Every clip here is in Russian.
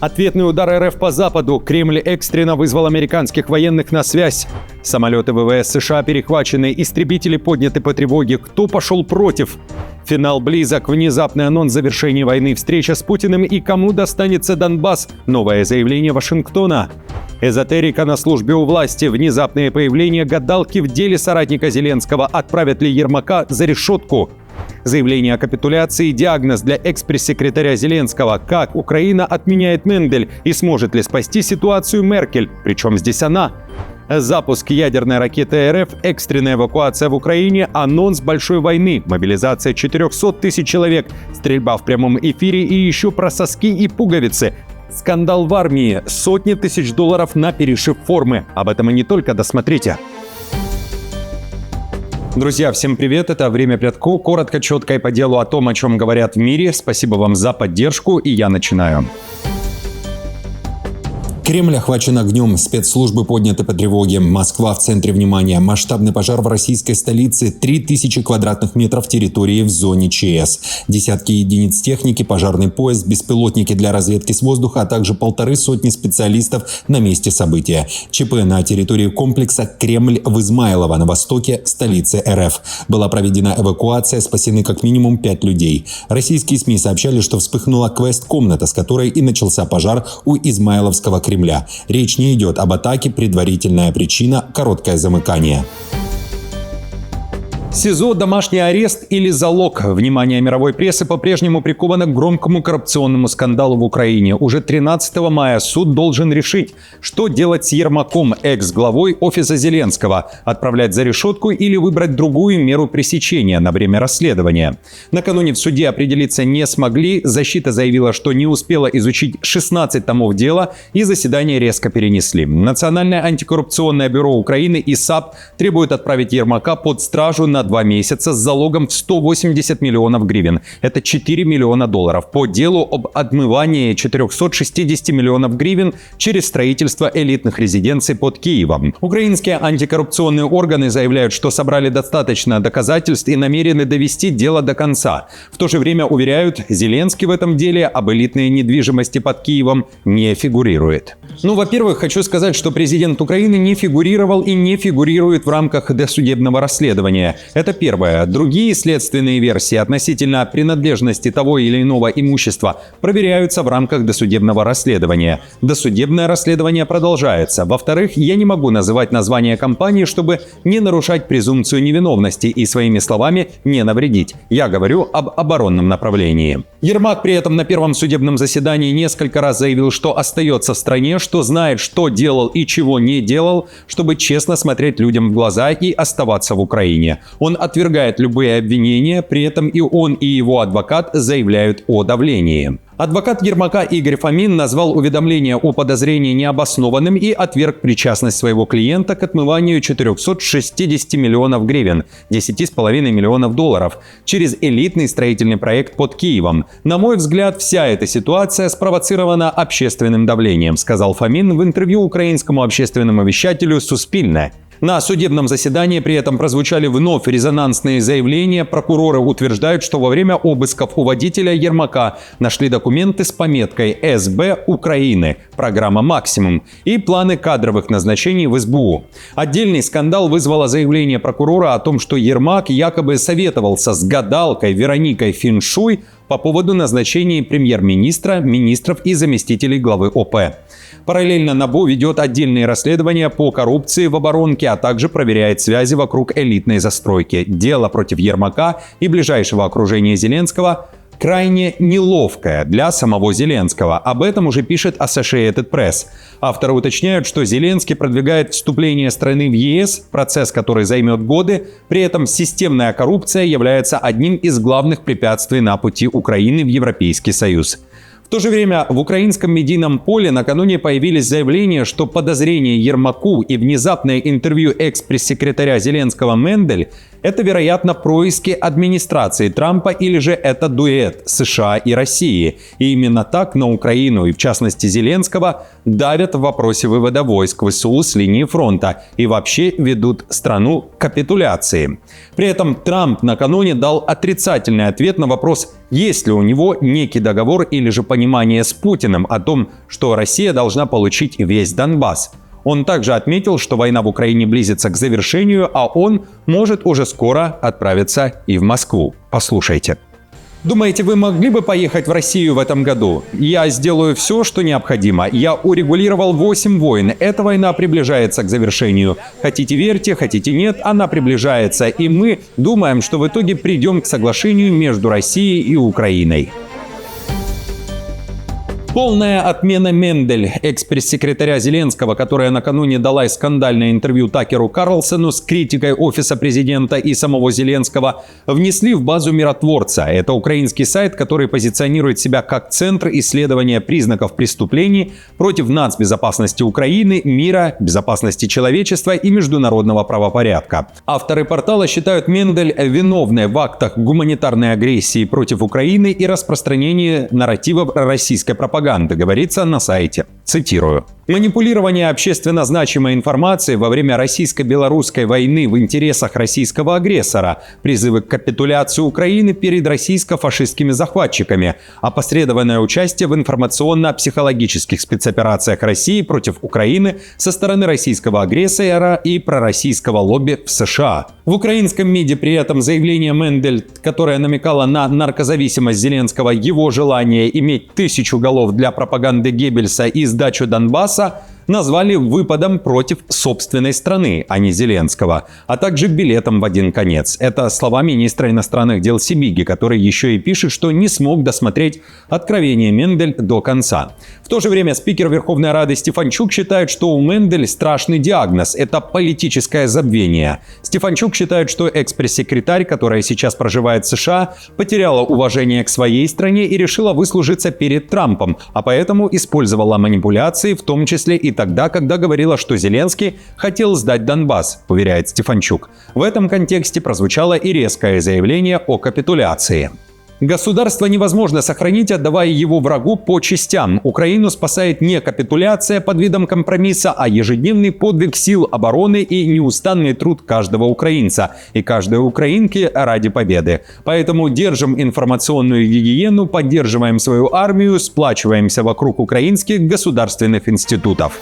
Ответный удар РФ по Западу. Кремль экстренно вызвал американских военных на связь. Самолеты ВВС США перехвачены, истребители подняты по тревоге. Кто пошел против? Финал близок. Внезапный анонс завершения войны. Встреча с Путиным и кому достанется Донбасс. Новое заявление Вашингтона. Эзотерика на службе у власти. Внезапное появление гадалки в деле соратника Зеленского. Отправят ли Ермака за решетку? Заявление о капитуляции, диагноз для экс-пресс-секретаря Зеленского. Как Украина отменяет Мендель и сможет ли спасти ситуацию Меркель? Причем здесь она? Запуск ядерной ракеты РФ, экстренная эвакуация в Украине, анонс большой войны, мобилизация 400 тысяч человек, стрельба в прямом эфире и еще про соски и пуговицы. Скандал в армии, сотни тысяч долларов на перешив формы. Об этом и не только, досмотрите. Друзья, всем привет, это «Время Прядко». Коротко, четко и по делу о том, о чем говорят в мире. Спасибо вам за поддержку, и я начинаю. Кремль охвачен огнем, спецслужбы подняты по тревоге. Москва в центре внимания. Масштабный пожар в российской столице. 3000 квадратных метров территории в зоне ЧС. Десятки единиц техники, пожарный поезд, беспилотники для разведки с воздуха, а также 150 специалистов на месте события. ЧП на территории комплекса «Кремль» в Измайлово, на востоке столицы РФ. Была проведена эвакуация, спасены как минимум 5 людей. Российские СМИ сообщали, что вспыхнула квест-комната, с которой и начался пожар у Измайловского Кремля. Речь не идет об атаке, предварительная причина – короткое замыкание. СИЗО, домашний арест или залог? Внимание мировой прессы по-прежнему приковано к громкому коррупционному скандалу в Украине. Уже 13 мая суд должен решить, что делать с Ермаком, экс-главой офиса Зеленского. Отправлять за решетку или выбрать другую меру пресечения на время расследования. Накануне в суде определиться не смогли. Защита заявила, что не успела изучить 16 томов дела и заседание резко перенесли. Национальное антикоррупционное бюро Украины и САП требуют отправить Ермака под стражу на 2 месяца с залогом в 180 миллионов гривен. Это 4 миллиона долларов. По делу об отмывании 460 миллионов гривен через строительство элитных резиденций под Киевом. Украинские антикоррупционные органы заявляют, что собрали достаточно доказательств и намерены довести дело до конца. В то же время уверяют, Зеленский в этом деле об элитной недвижимости под Киевом не фигурирует. Во-первых, хочу сказать, что президент Украины не фигурировал и не фигурирует в рамках досудебного расследования. Это первое. Другие следственные версии относительно принадлежности того или иного имущества проверяются в рамках досудебного расследования. Досудебное расследование продолжается. Во-вторых, я не могу называть название компании, чтобы не нарушать презумпцию невиновности и своими словами не навредить. Я говорю об оборонном направлении. Ермак при этом на первом судебном заседании несколько раз заявил, что остается в стране, что знает, что делал и чего не делал, чтобы честно смотреть людям в глаза и оставаться в Украине. Он отвергает любые обвинения, при этом и он, и его адвокат заявляют о давлении. Адвокат Ермака Игорь Фомин назвал уведомление о подозрении необоснованным и отверг причастность своего клиента к отмыванию 460 миллионов гривен, 10,5 миллионов долларов, через элитный строительный проект под Киевом. На мой взгляд, вся эта ситуация спровоцирована общественным давлением, сказал Фомин в интервью украинскому общественному вещателю «Суспильне». На судебном заседании при этом прозвучали вновь резонансные заявления. Прокуроры утверждают, что во время обысков у водителя Ермака нашли документы с пометкой «СБ Украины», программа «Максимум» и планы кадровых назначений в СБУ. Отдельный скандал вызвало заявление прокурора о том, что Ермак якобы советовался с гадалкой Вероникой Финшуй по поводу назначения премьер-министра, министров и заместителей главы ОП. Параллельно НАБУ ведет отдельные расследования по коррупции в оборонке, а также проверяет связи вокруг элитной застройки. Дело против Ермака и ближайшего окружения Зеленского крайне неловкое для самого Зеленского. Об этом уже пишет Associated Press. Авторы уточняют, что Зеленский продвигает вступление страны в ЕС, процесс, который займет годы. При этом системная коррупция является одним из главных препятствий на пути Украины в Европейский Союз. В то же время в украинском медийном поле накануне появились заявления, что подозрение Ермаку и внезапное интервью экс-пресс-секретаря Зеленского Мендель – это, вероятно, происки администрации Трампа или же это дуэт США и России. И именно так на Украину и, в частности, Зеленского давят в вопросе вывода войск ВСУ с линии фронта и вообще ведут страну к капитуляции. При этом Трамп накануне дал отрицательный ответ на вопрос, Есть ли у него некий договор или же понимание с Путиным о том, что Россия должна получить весь Донбасс? Он также отметил, что война в Украине близится к завершению, а он может уже скоро отправиться и в Москву. Послушайте. Думаете, вы могли бы поехать в Россию в этом году? Я сделаю все, что необходимо. Я урегулировал 8 войн. Эта война приближается к завершению. Хотите верьте, хотите нет, она приближается. И мы думаем, что в итоге придем к соглашению между Россией и Украиной. Полная отмена Мендель, экс-пресс-секретаря Зеленского, которая накануне дала скандальное интервью Такеру Карлсону с критикой офиса президента и самого Зеленского, внесли в базу «Миротворца». Это украинский сайт, который позиционирует себя как центр исследования признаков преступлений против нацбезопасности Украины, мира, безопасности человечества и международного правопорядка. Авторы портала считают Мендель виновной в актах гуманитарной агрессии против Украины и распространении нарративов российской пропаганды, говорится на сайте. Цитирую. «Манипулирование общественно значимой информацией во время российско-белорусской войны в интересах российского агрессора, призывы к капитуляции Украины перед российско-фашистскими захватчиками, опосредованное участие в информационно-психологических спецоперациях России против Украины со стороны российского агрессора и пророссийского лобби в США». В украинском МИДе при этом заявление Мендель, которое намекало на наркозависимость Зеленского, его желание иметь 1000 голов для пропаганды Геббельса и сдачу Донбасса, назвали выпадом против собственной страны, а не Зеленского, а также билетом в один конец. Это слова министра иностранных дел Сибиги, который еще и пишет, что не смог досмотреть откровение Мендель до конца. В то же время спикер Верховной Рады Стефанчук считает, что у Мендель страшный диагноз – это политическое забвение. Стефанчук считает, что экс-пресс-секретарь, которая сейчас проживает в США, потеряла уважение к своей стране и решила выслужиться перед Трампом, а поэтому использовала манипуляции, в том числе и тогда, когда говорила, что Зеленский хотел сдать Донбасс, уверяет Стефанчук. В этом контексте прозвучало и резкое заявление о капитуляции. Государство невозможно сохранить, отдавая его врагу по частям. Украину спасает не капитуляция под видом компромисса, а ежедневный подвиг сил обороны и неустанный труд каждого украинца и каждой украинки ради победы. Поэтому держим информационную гигиену, поддерживаем свою армию, сплачиваемся вокруг украинских государственных институтов.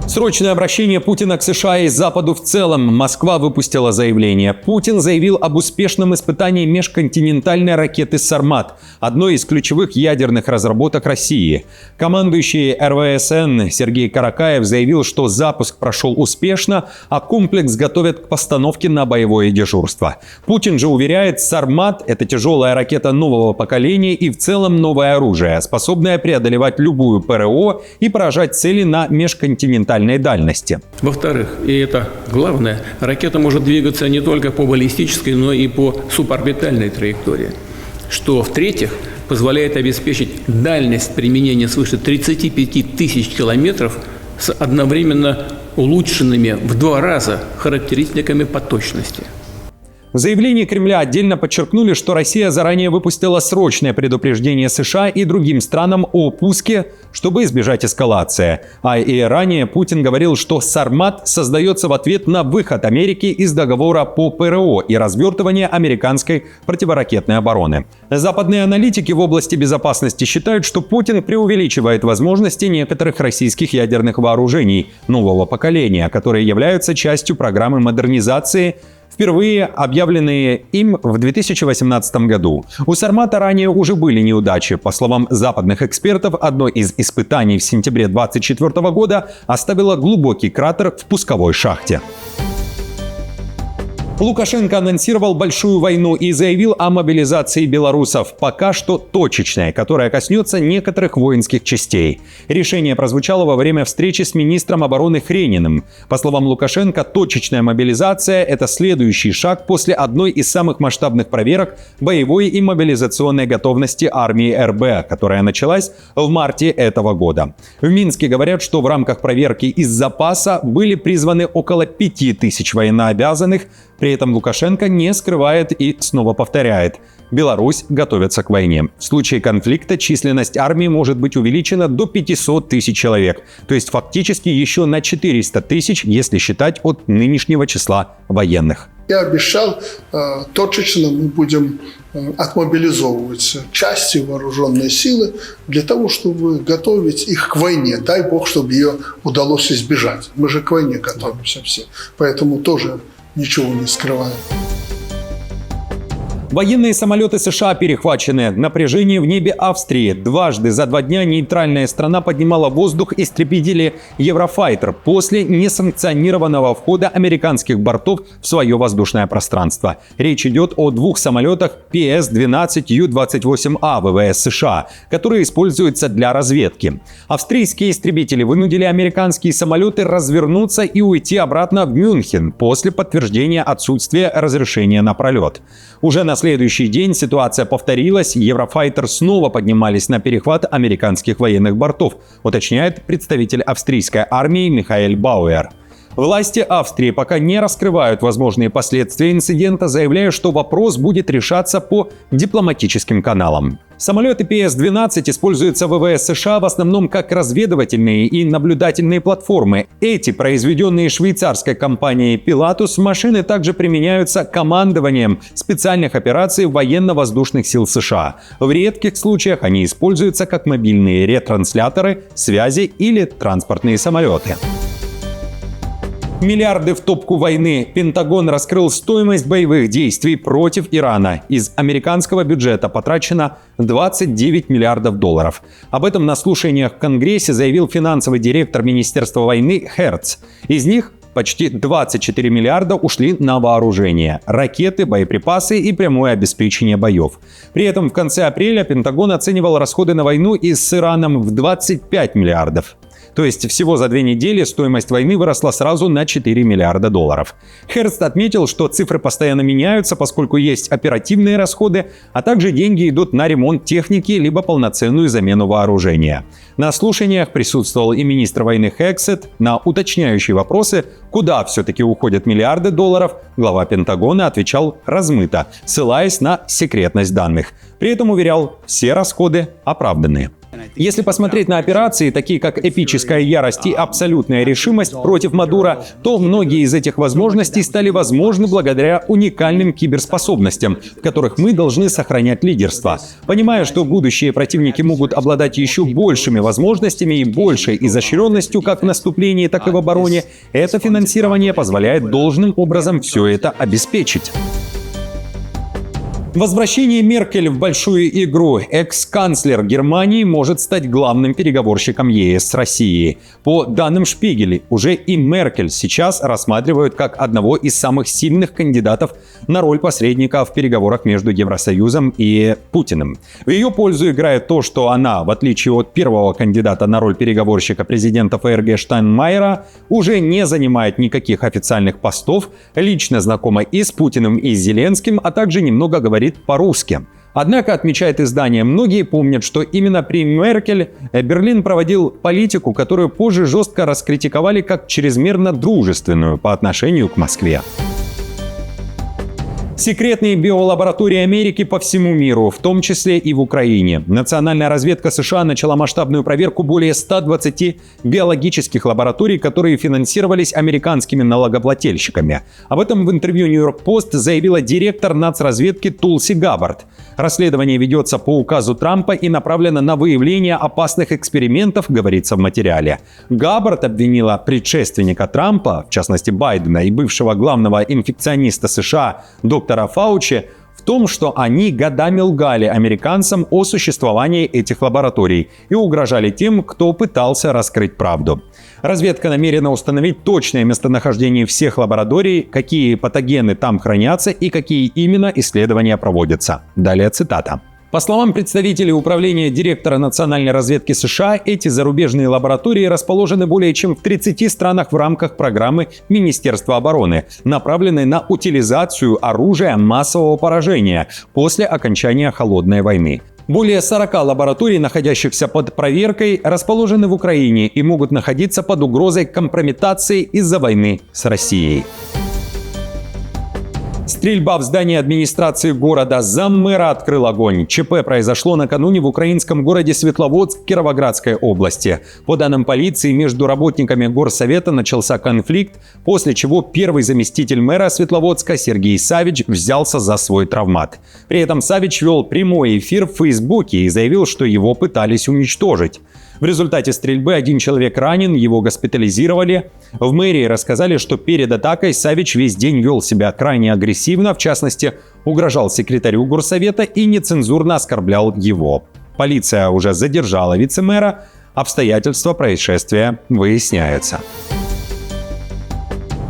Срочное обращение Путина к США и Западу в целом. Москва выпустила заявление. Путин заявил об успешном испытании межконтинентальной ракеты «Сармат», одной из ключевых ядерных разработок России. Командующий РВСН Сергей Каракаев заявил, что запуск прошел успешно, а комплекс готовят к постановке на боевое дежурство. Путин же уверяет, «Сармат» — это тяжелая ракета нового поколения и в целом новое оружие, способное преодолевать любую ПРО и поражать цели на межконтинентальной дальности. Во-вторых, и это главное, ракета может двигаться не только по баллистической, но и по суборбитальной траектории. Что, в-третьих, позволяет обеспечить дальность применения свыше 35 тысяч километров с одновременно улучшенными в 2 раза характеристиками по точности. В заявлении Кремля отдельно подчеркнули, что Россия заранее выпустила срочное предупреждение США и другим странам о пуске, чтобы избежать эскалации. А и ранее Путин говорил, что «Сармат» создается в ответ на выход Америки из договора по ПРО и развертывание американской противоракетной обороны. Западные аналитики в области безопасности считают, что Путин преувеличивает возможности некоторых российских ядерных вооружений нового поколения, которые являются частью программы модернизации, впервые объявленные им в 2018 году. У «Сармата» ранее уже были неудачи. По словам западных экспертов, одно из испытаний в сентябре 2024 года оставило глубокий кратер в пусковой шахте. Лукашенко анонсировал большую войну и заявил о мобилизации белорусов, пока что точечной, которая коснется некоторых воинских частей. Решение прозвучало во время встречи с министром обороны Хрениным. По словам Лукашенко, точечная мобилизация – это следующий шаг после одной из самых масштабных проверок боевой и мобилизационной готовности армии РБ, которая началась в марте этого года. В Минске говорят, что в рамках проверки из запаса были призваны около 5000 военнообязанных, При этом Лукашенко не скрывает и снова повторяет: Беларусь готовится к войне. В случае конфликта численность армии может быть увеличена до 500 тысяч человек, то есть фактически еще на 400 тысяч, если считать от нынешнего числа военных. Я обещал, точечно мы будем отмобилизовывать части, вооруженные силы для того, чтобы готовить их к войне. Дай Бог, чтобы ее удалось избежать. Мы же к войне готовимся все, поэтому тоже ничего не скрываем. Военные самолеты США перехвачены. Напряжение в небе Австрии. Дважды за 2 дня нейтральная страна поднимала в воздух истребители Еврофайтер после несанкционированного входа американских бортов в свое воздушное пространство. Речь идет о 2 самолетах PS-12U-28A ВВС США, которые используются для разведки. Австрийские истребители вынудили американские самолеты развернуться и уйти обратно в Мюнхен после подтверждения отсутствия разрешения на пролет. Уже на следующий день ситуация повторилась, Еврофайтер снова поднимались на перехват американских военных бортов, уточняет представитель австрийской армии Михаэль Бауэр. Власти Австрии пока не раскрывают возможные последствия инцидента, заявляя, что вопрос будет решаться по дипломатическим каналам. Самолеты PS-12 используются в ВВС США в основном как разведывательные и наблюдательные платформы. Эти, произведенные швейцарской компанией Pilatus, машины также применяются командованием специальных операций военно-воздушных сил США. В редких случаях они используются как мобильные ретрансляторы, связи или транспортные самолеты. Миллиарды в топку войны. Пентагон раскрыл стоимость боевых действий против Ирана. Из американского бюджета потрачено 29 миллиардов долларов. Об этом на слушаниях в Конгрессе заявил финансовый директор Министерства войны Херц. Из них почти 24 миллиарда ушли на вооружение, ракеты, боеприпасы и прямое обеспечение боев. При этом в конце апреля Пентагон оценивал расходы на войну с Ираном в 25 миллиардов. То есть всего за 2 недели стоимость войны выросла сразу на 4 миллиарда долларов. Херст отметил, что цифры постоянно меняются, поскольку есть оперативные расходы, а также деньги идут на ремонт техники либо полноценную замену вооружения. На слушаниях присутствовал и министр войны Хексет. На уточняющие вопросы, куда все-таки уходят миллиарды долларов, глава Пентагона отвечал размыто, ссылаясь на секретность данных. При этом уверял, все расходы оправданы. Если посмотреть на операции, такие как эпическая ярость и абсолютная решимость против Мадуро, то многие из этих возможностей стали возможны благодаря уникальным киберспособностям, в которых мы должны сохранять лидерство. Понимая, что будущие противники могут обладать еще большими возможностями и большей изощренностью как в наступлении, так и в обороне, это финансирование позволяет должным образом все это обеспечить. Возвращение Меркель в большую игру. Экс-канцлер Германии может стать главным переговорщиком ЕС с Россией. По данным Шпигеля, уже и Меркель сейчас рассматривают как одного из самых сильных кандидатов на роль посредника в переговорах между Евросоюзом и Путиным. В ее пользу играет то, что она, в отличие от первого кандидата на роль переговорщика президента ФРГ Штайнмайера, уже не занимает никаких официальных постов, лично знакома и с Путиным, и с Зеленским, а также немного говорит по-русски. Однако, отмечает издание, многие помнят, что именно при Меркель Берлин проводил политику, которую позже жестко раскритиковали как чрезмерно дружественную по отношению к Москве. Секретные биолаборатории Америки по всему миру, в том числе и в Украине. Национальная разведка США начала масштабную проверку более 120 биологических лабораторий, которые финансировались американскими налогоплательщиками. Об этом в интервью New York Post заявила директор нацразведки Тулси Габбард. Расследование ведется по указу Трампа и направлено на выявление опасных экспериментов, говорится в материале. Габбард обвинила предшественника Трампа, в частности Байдена, и бывшего главного инфекциониста США доктора Фаучи, в том, что они годами лгали американцам о существовании этих лабораторий и угрожали тем, кто пытался раскрыть правду. Разведка намерена установить точное местонахождение всех лабораторий, какие патогены там хранятся и какие именно исследования проводятся. Далее цитата. По словам представителей управления директора национальной разведки США, эти зарубежные лаборатории расположены более чем в 30 странах в рамках программы Министерства обороны, направленной на утилизацию оружия массового поражения после окончания Холодной войны. Более 40 лабораторий, находящихся под проверкой, расположены в Украине и могут находиться под угрозой компрометации из-за войны с Россией. Стрельба в здании администрации города. Заммэра открыл огонь. ЧП произошло накануне в украинском городе Светловодск Кировоградской области. По данным полиции, между работниками горсовета начался конфликт, после чего первый заместитель мэра Светловодска Сергей Савич взялся за свой травмат. При этом Савич вел прямой эфир в Фейсбуке и заявил, что его пытались уничтожить. В результате стрельбы один человек ранен, его госпитализировали. В мэрии рассказали, что перед атакой Савич весь день вел себя крайне агрессивно, в частности, угрожал секретарю горсовета и нецензурно оскорблял его. Полиция уже задержала вице-мэра, обстоятельства происшествия выясняются.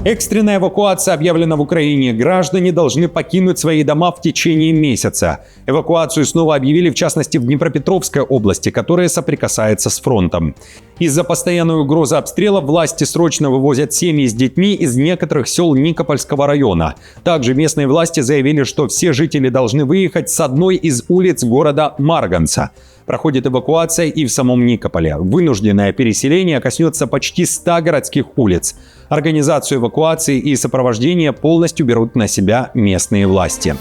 Экстренная эвакуация объявлена в Украине. Граждане должны покинуть свои дома в течение месяца. Эвакуацию снова объявили, в частности, в Днепропетровской области, которая соприкасается с фронтом. Из-за постоянной угрозы обстрела власти срочно вывозят семьи с детьми из некоторых сел Никопольского района. Также местные власти заявили, что все жители должны выехать с одной из улиц города Марганца. Проходит эвакуация и в самом Никополе. Вынужденное переселение коснется почти 100 городских улиц. Организацию эвакуации и сопровождения полностью берут на себя местные власти.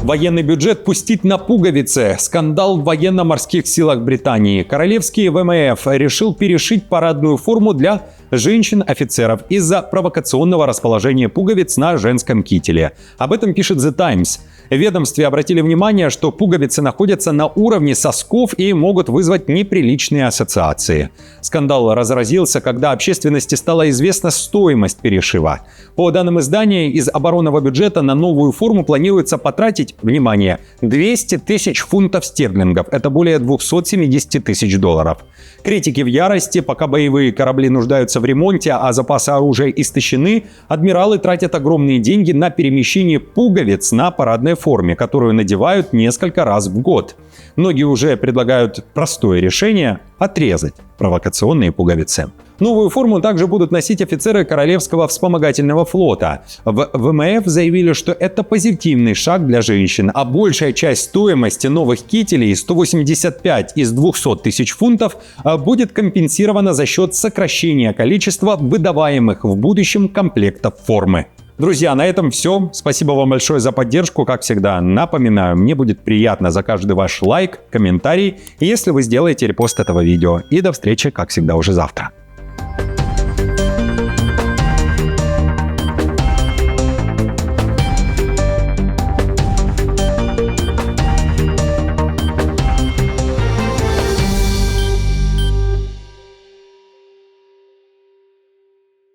Военный бюджет пустить на пуговицы. Скандал в военно-морских силах Британии. Королевский ВМФ решил перешить парадную форму для женщин-офицеров из-за провокационного расположения пуговиц на женском кителе. Об этом пишет The Times. В ведомстве обратили внимание, что пуговицы находятся на уровне сосков и могут вызвать неприличные ассоциации. Скандал разразился, когда общественности стала известна стоимость перешива. По данным издания, из оборонного бюджета на новую форму планируется потратить, внимание, 200 тысяч фунтов стерлингов. Это более 270 тысяч долларов. Критики в ярости, пока боевые корабли нуждаются в ремонте, а запасы оружия истощены, адмиралы тратят огромные деньги на перемещение пуговиц на парадной форме, которую надевают несколько раз в год. Многие уже предлагают простое решение – отрезать провокационные пуговицы. Новую форму также будут носить офицеры Королевского вспомогательного флота. В ВМФ заявили, что это позитивный шаг для женщин, а большая часть стоимости новых кителей, 185 из 200 тысяч фунтов, будет компенсирована за счет сокращения количества выдаваемых в будущем комплектов формы. Друзья, на этом все. Спасибо вам большое за поддержку. Как всегда, напоминаю, мне будет приятно за каждый ваш лайк, комментарий, если вы сделаете репост этого видео. И до встречи, как всегда, уже завтра.